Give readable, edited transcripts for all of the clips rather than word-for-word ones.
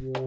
Lost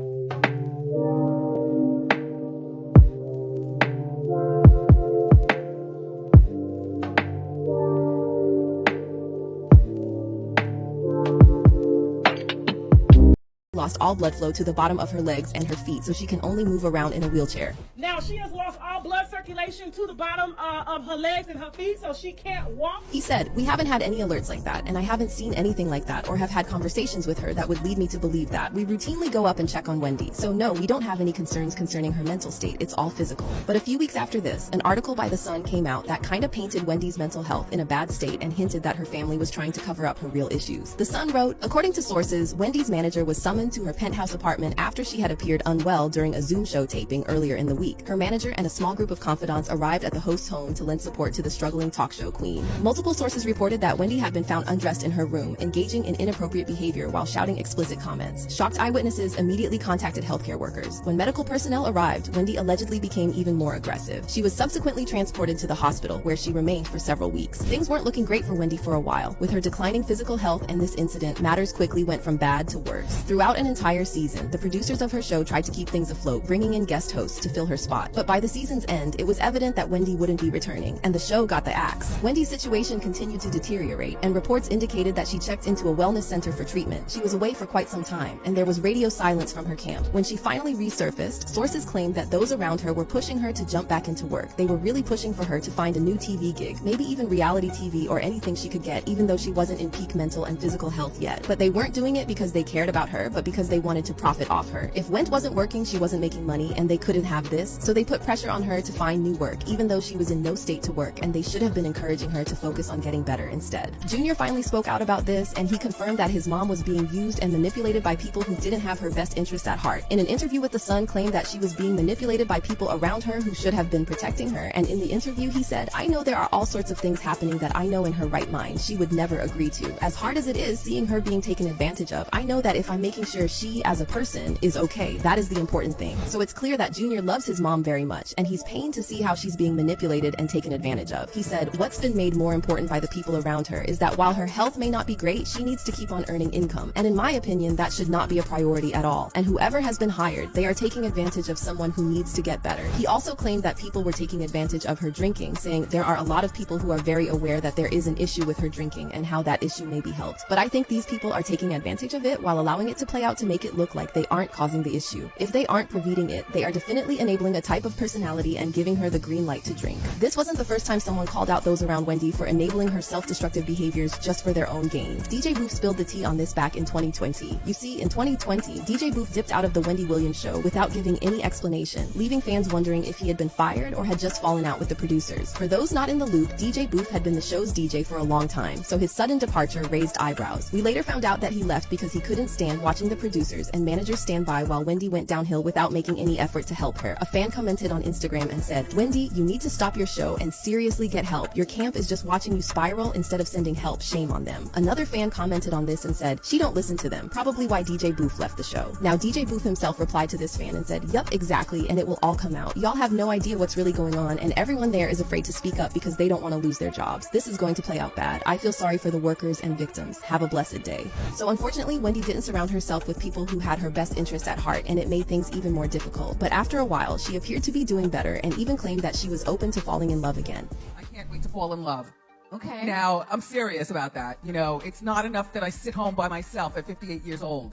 all blood flow to the bottom of her legs and her feet, so she can only move around in a wheelchair. Now she has lost all blood circulation to the bottom of her legs and her feet, so she can't walk. He said, "We haven't had any alerts like that, and I haven't seen anything like that or have had conversations with her that would lead me to believe that. We routinely go up and check on Wendy, so no, we don't have any concerns concerning her mental state. It's all physical." But a few weeks after this, an article by The Sun came out that kind of painted Wendy's mental health in a bad state and hinted that her family was trying to cover up her real issues. The Sun wrote, according to sources, Wendy's manager was summoned to her penthouse apartment after she had appeared unwell during a Zoom show taping earlier in the week. Her manager and a small group of confidants arrived at the host's home to lend support to the struggling talk show queen. Multiple sources reported that Wendy had been found undressed in her room, engaging in inappropriate behavior while shouting explicit comments. Shocked eyewitnesses immediately contacted healthcare workers. When medical personnel arrived, Wendy allegedly became even more aggressive. She was subsequently transported to the hospital, where she remained for several weeks. Things weren't looking great for Wendy for a while. With her declining physical health and this incident, matters quickly went from bad to worse. Throughout an entire season, the producers of her show tried to keep things afloat, bringing in guest hosts to fill her spot. But by the season's end, it was evident that Wendy wouldn't be returning, and the show got the axe. Wendy's situation continued to deteriorate, and reports indicated that she checked into a wellness center for treatment. She was away for quite some time, and there was radio silence from her camp. When she finally resurfaced, sources claimed that those around her were pushing her to jump back into work. They were really pushing for her to find a new TV gig, maybe even reality TV or anything she could get, even though she wasn't in peak mental and physical health yet. But they weren't doing it because they cared about her, but because they wanted to profit off her. If Wendy wasn't working, she wasn't making money, and they couldn't have this, so they put pressure on her to find new work, even though she was in no state to work, and they should have been encouraging her to focus on getting better instead. Junior finally spoke out about this, and he confirmed that his mom was being used and manipulated by people who didn't have her best interests at heart. In an interview with The Sun, claimed that she was being manipulated by people around her who should have been protecting her, and in the interview he said, "I know there are all sorts of things happening that I know in her right mind she would never agree to. As hard as it is seeing her being taken advantage of, I know that if I'm making sure she as a person is okay, that is the important thing." So it's clear that Junior loves his mom very much, and he's pained to see how she's being manipulated and taken advantage of. He said, "What's been made more important by the people around her is that while her health may not be great, she needs to keep on earning income. And in my opinion, that should not be a priority at all. And whoever has been hired, they are taking advantage of someone who needs to get better." He also claimed that people were taking advantage of her drinking, saying there are a lot of people who are very aware that there is an issue with her drinking and how that issue may be helped. But I think these people are taking advantage of it while allowing it to play out to make it look like they aren't causing the issue. If they aren't preventing it, they are definitely enabling a type of personality and giving her the green light to drink. This wasn't the first time someone called out those around Wendy for enabling her self-destructive behaviors just for their own gains. DJ Booth spilled the tea on this back in 2020. You see, in 2020, DJ Booth dipped out of the Wendy Williams show without giving any explanation, leaving fans wondering if he had been fired or had just fallen out with the producers. For those not in the loop, DJ Booth had been the show's DJ for a long time, so his sudden departure raised eyebrows. We later found out that he left because he couldn't stand watching the producers and managers stand by while Wendy went downhill without making any effort to help her. A fan commented on Instagram and said, "Wendy, you need to stop your show and seriously get help. Your camp is just watching you spiral instead of sending help. Shame on them." Another fan commented on this and said, "She don't listen to them. Probably why DJ Booth left the show." Now DJ Booth himself replied to this fan and said, "Yup, exactly, and it will all come out. Y'all have no idea what's really going on, and everyone there is afraid to speak up because they don't want to lose their jobs. This is going to play out bad. I feel sorry for the workers and victims. Have a blessed day." So unfortunately, Wendy didn't surround herself with people who had her best interests at heart, and it made things even more difficult. But after a while, she appeared to be doing better and even claimed that she was open to falling in love again. I can't wait to fall in love. Okay. Now, I'm serious about that. You know, it's not enough that I sit home by myself at 58 years old.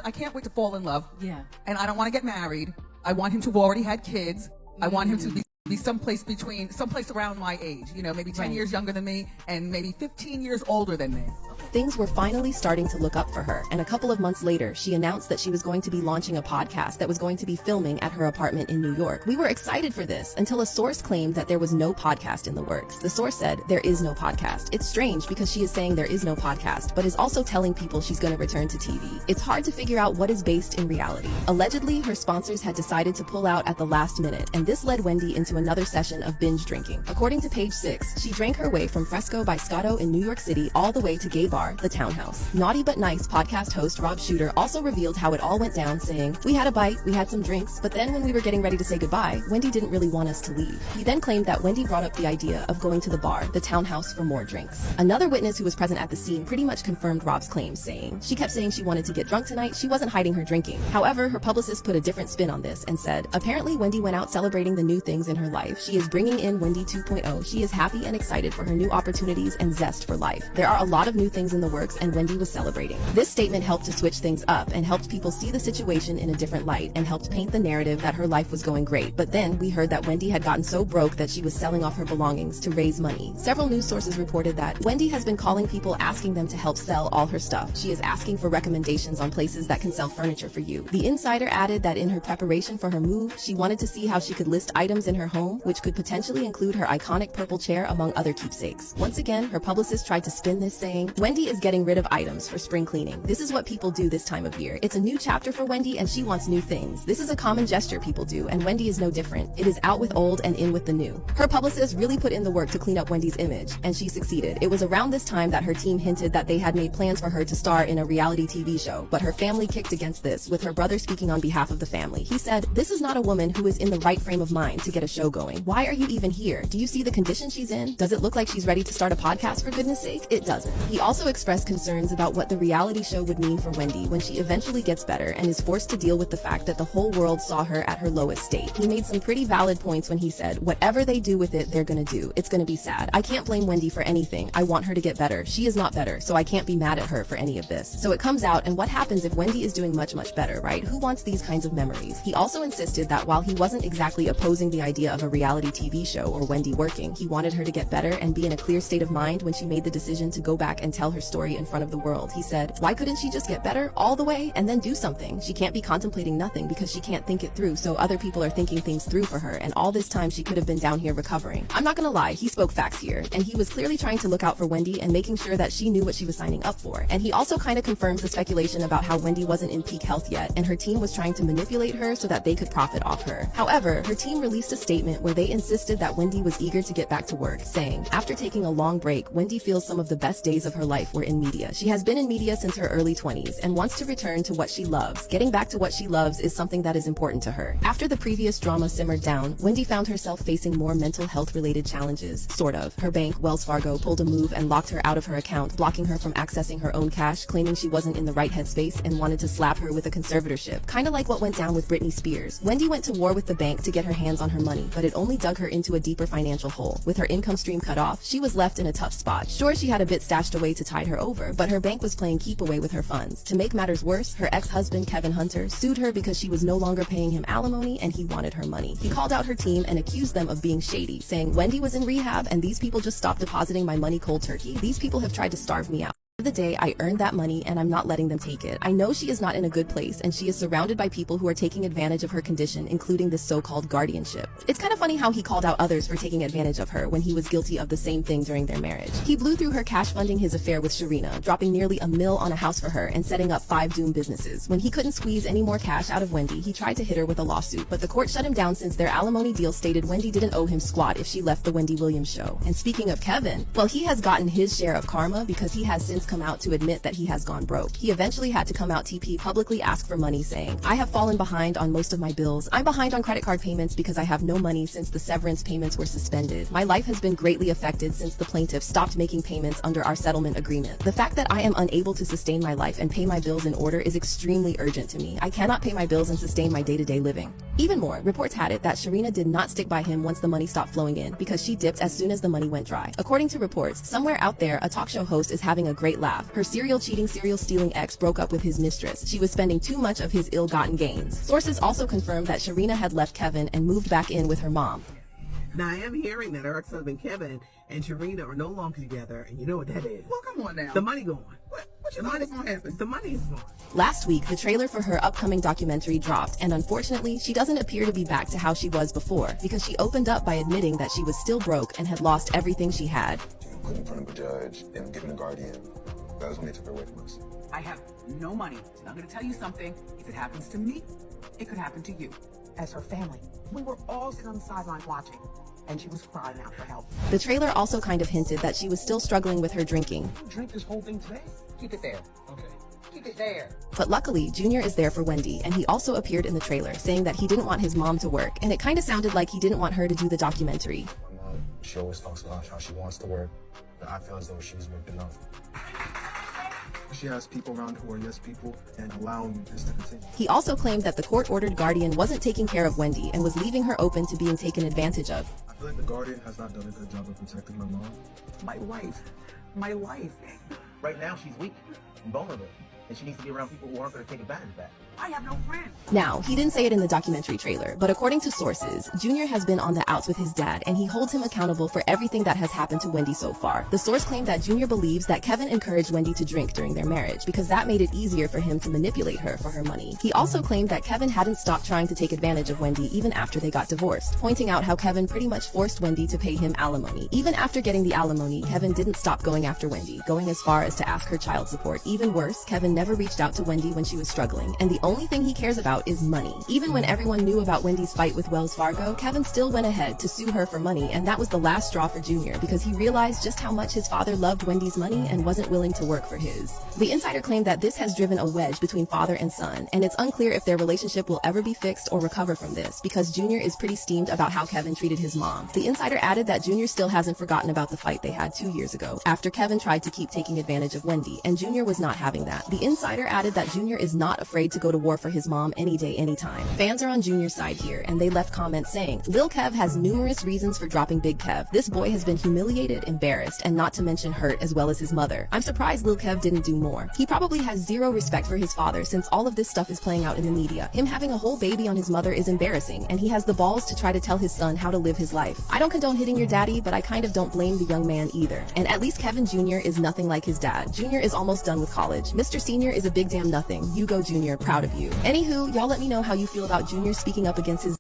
I can't wait to fall in love. Yeah. And I don't want to get married. I want him to have already had kids. I want him to be someplace around my age, you know, maybe 10 years younger than me and maybe 15 years older than me. Things were finally starting to look up for her, and a couple of months later, she announced that she was going to be launching a podcast that was going to be filming at her apartment in New York. We were excited for this until a source claimed that there was no podcast in the works. The source said, "There is no podcast." It's strange because she is saying there is no podcast, but is also telling people she's going to return to TV. It's hard to figure out what is based in reality. Allegedly, her sponsors had decided to pull out at the last minute, and this led Wendy into another session of binge drinking. According to Page 6, she drank her way from Fresco by Scotto in New York City all the way to gay bars bar, the Townhouse. Naughty But Nice podcast host Rob Shooter also revealed how it all went down, saying, "We had a bite, we had some drinks, but then when we were getting ready to say goodbye, Wendy didn't really want us to leave." He then claimed that Wendy brought up the idea of going to the bar, the Townhouse, for more drinks. Another witness who was present at the scene pretty much confirmed Rob's claims, saying, "She kept saying she wanted to get drunk tonight, she wasn't hiding her drinking." However, her publicist put a different spin on this and said, "Apparently Wendy went out celebrating the new things in her life. She is bringing in Wendy 2.0. She is happy and excited for her new opportunities and zest for life. There are a lot of new things in the works and Wendy was celebrating." This statement helped to switch things up and helped people see the situation in a different light and helped paint the narrative that her life was going great. But then we heard that Wendy had gotten so broke that she was selling off her belongings to raise money. Several news sources reported that Wendy has been calling people asking them to help sell all her stuff. She is asking for recommendations on places that can sell furniture for you. The insider added that in her preparation for her move, she wanted to see how she could list items in her home, which could potentially include her iconic purple chair among other keepsakes. Once again, her publicist tried to spin this, saying, "Wendy is getting rid of items for spring cleaning. This is what people do this time of year. It's a new chapter for Wendy and she wants new things. This is a common gesture people do and Wendy is no different. It is out with old and in with the new." Her publicist really put in the work to clean up Wendy's image and she succeeded. It was around this time that her team hinted that they had made plans for her to star in a reality TV show, but her family kicked against this, with her brother speaking on behalf of the family. He said, "This is not a woman who is in the right frame of mind to get a show going. Why are you even here? Do you see the condition she's in? Does it look like she's ready to start a podcast, for goodness sake? It doesn't." He also expressed concerns about what the reality show would mean for Wendy when she eventually gets better and is forced to deal with the fact that the whole world saw her at her lowest state. He made some pretty valid points when he said, "Whatever they do with it, they're gonna do. It's gonna be sad. I can't blame Wendy for anything. I want her to get better. She is not better, so I can't be mad at her for any of this." So it comes out, and what happens if Wendy is doing much, much better, right? Who wants these kinds of memories? He also insisted that while he wasn't exactly opposing the idea of a reality TV show or Wendy working, he wanted her to get better and be in a clear state of mind when she made the decision to go back and tell her story in front of the world. He said, "Why couldn't she just get better all the way and then do something? She can't be contemplating nothing because she can't think it through, so other people are thinking things through for her, and all this time she could have been down here recovering." I'm not gonna lie, he spoke facts here, and he was clearly trying to look out for Wendy and making sure that she knew what she was signing up for. And he also kind of confirms the speculation about how Wendy wasn't in peak health yet, and her team was trying to manipulate her so that they could profit off her. However, her team released a statement where they insisted that Wendy was eager to get back to work, saying, "After taking a long break, Wendy feels some of the best days of her life were in media. She has been in media since her early 20s and wants to return to what she loves. Getting back to what she loves is something that is important to her." After the previous drama simmered down, Wendy found herself facing more mental health-related challenges, sort of. Her bank, Wells Fargo, pulled a move and locked her out of her account, blocking her from accessing her own cash, claiming she wasn't in the right headspace and wanted to slap her with a conservatorship. Kind of like what went down with Britney Spears. Wendy went to war with the bank to get her hands on her money, but it only dug her into a deeper financial hole. With her income stream cut off, she was left in a tough spot. Sure, she had a bit stashed away to tide her over, but her bank was playing keep away with her funds. To make matters worse, her ex-husband, Kevin Hunter, sued her because she was no longer paying him alimony and he wanted her money. He called out her team and accused them of being shady, saying, "Wendy was in rehab and these people just stopped depositing my money cold turkey. These people have tried to starve me out. The day I earned that money and I'm not letting them take it. I know she is not in a good place and she is surrounded by people who are taking advantage of her condition, including this so-called guardianship." It's kind of funny how he called out others for taking advantage of her when he was guilty of the same thing during their marriage. He blew through her cash funding his affair with Sharina, dropping nearly $1 million on a house for her and setting up 5 doomed businesses. When he couldn't squeeze any more cash out of Wendy, he tried to hit her with a lawsuit, but the court shut him down since their alimony deal stated Wendy didn't owe him squat if she left the Wendy Williams show. And speaking of Kevin, well, he has gotten his share of karma because he has since come out to admit that he has gone broke. He eventually had to come out TP publicly ask for money, saying, "I have fallen behind on most of my bills. I'm behind on credit card payments because I have no money since the severance payments were suspended. My life has been greatly affected since the plaintiff stopped making payments under our settlement agreement. The fact that I am unable to sustain my life and pay my bills in order is extremely urgent to me. I cannot pay my bills and sustain my day-to-day living." Even more, reports had it that Sharina did not stick by him once the money stopped flowing in because she dipped as soon as the money went dry. According to reports, somewhere out there, a talk show host is having a great laugh. Her serial cheating, serial stealing ex broke up with his mistress. She was spending too much of his ill-gotten gains. Sources also confirmed that Sharina had left Kevin and moved back in with her mom. Now, I am hearing that her ex-husband Kevin and Sharina are no longer together, and you know what that is. Well, come on now. The money going. What you thought was gonna happen? The money is gone. Last week, the trailer for her upcoming documentary dropped, and unfortunately, she doesn't appear to be back to how she was before, because she opened up by admitting that she was still broke and had lost everything she had. Put in front of a judge and given a guardian. That was when they took her away from us. I have no money. And I'm going to tell you something. If it happens to me, it could happen to you. As her family, we were all sitting on the sidelines watching. and she was crying out for help. The trailer also kind of hinted that she was still struggling with her drinking. Drink this whole thing today? Keep it there. Okay. Keep it there. But luckily, Junior is there for Wendy, and he also appeared in the trailer, saying that he didn't want his mom to work, and it kind of sounded like he didn't want her to do the documentary. My mom, she always talks about how she wants to work, but I feel as though she's worked enough. She has people around who are yes people and allowing this to continue. He also claimed that the court-ordered guardian wasn't taking care of Wendy and was leaving her open to being taken advantage of. I feel like the guardian has not done a good job of protecting my mom. My life. My life. Right now, she's weak and vulnerable, and she needs to be around people who aren't going to take advantage of that. I have no friends. Now, he didn't say it in the documentary trailer, but according to sources, Junior has been on the outs with his dad, and he holds him accountable for everything that has happened to Wendy so far. The source claimed that Junior believes that Kevin encouraged Wendy to drink during their marriage because that made it easier for him to manipulate her for her money. He also claimed that Kevin hadn't stopped trying to take advantage of Wendy even after they got divorced, pointing out how Kevin pretty much forced Wendy to pay him alimony. Even after getting the alimony, Kevin didn't stop going after Wendy, going as far as to ask her child support. Even worse, Kevin never reached out to Wendy when she was struggling, and the only thing he cares about is money. Even when everyone knew about Wendy's fight with Wells Fargo, Kevin still went ahead to sue her for money, and that was the last straw for Junior because he realized just how much his father loved Wendy's money and wasn't willing to work for his. The insider claimed that this has driven a wedge between father and son, and it's unclear if their relationship will ever be fixed or recover from this because Junior is pretty steamed about how Kevin treated his mom. The insider added that Junior still hasn't forgotten about the fight they had 2 years ago after Kevin tried to keep taking advantage of Wendy, and Junior was not having that. The insider added that Junior is not afraid to go to war for his mom any day, anytime. Fans are on Junior's side here, and they left comments saying, Lil Kev has numerous reasons for dropping Big Kev. This boy has been humiliated, embarrassed, and not to mention hurt, as well as his mother. I'm surprised Lil Kev didn't do more. He probably has zero respect for his father since all of this stuff is playing out in the media. Him having a whole baby on his mother is embarrassing, and he has the balls to try to tell his son how to live his life. I don't condone hitting your daddy, but I kind of don't blame the young man either. And at least Kevin Jr. is nothing like his dad. Junior is almost done with college. Mr. Senior is a big damn nothing. You go Junior, proud of you. Anywho, y'all let me know how you feel about Junior speaking up against his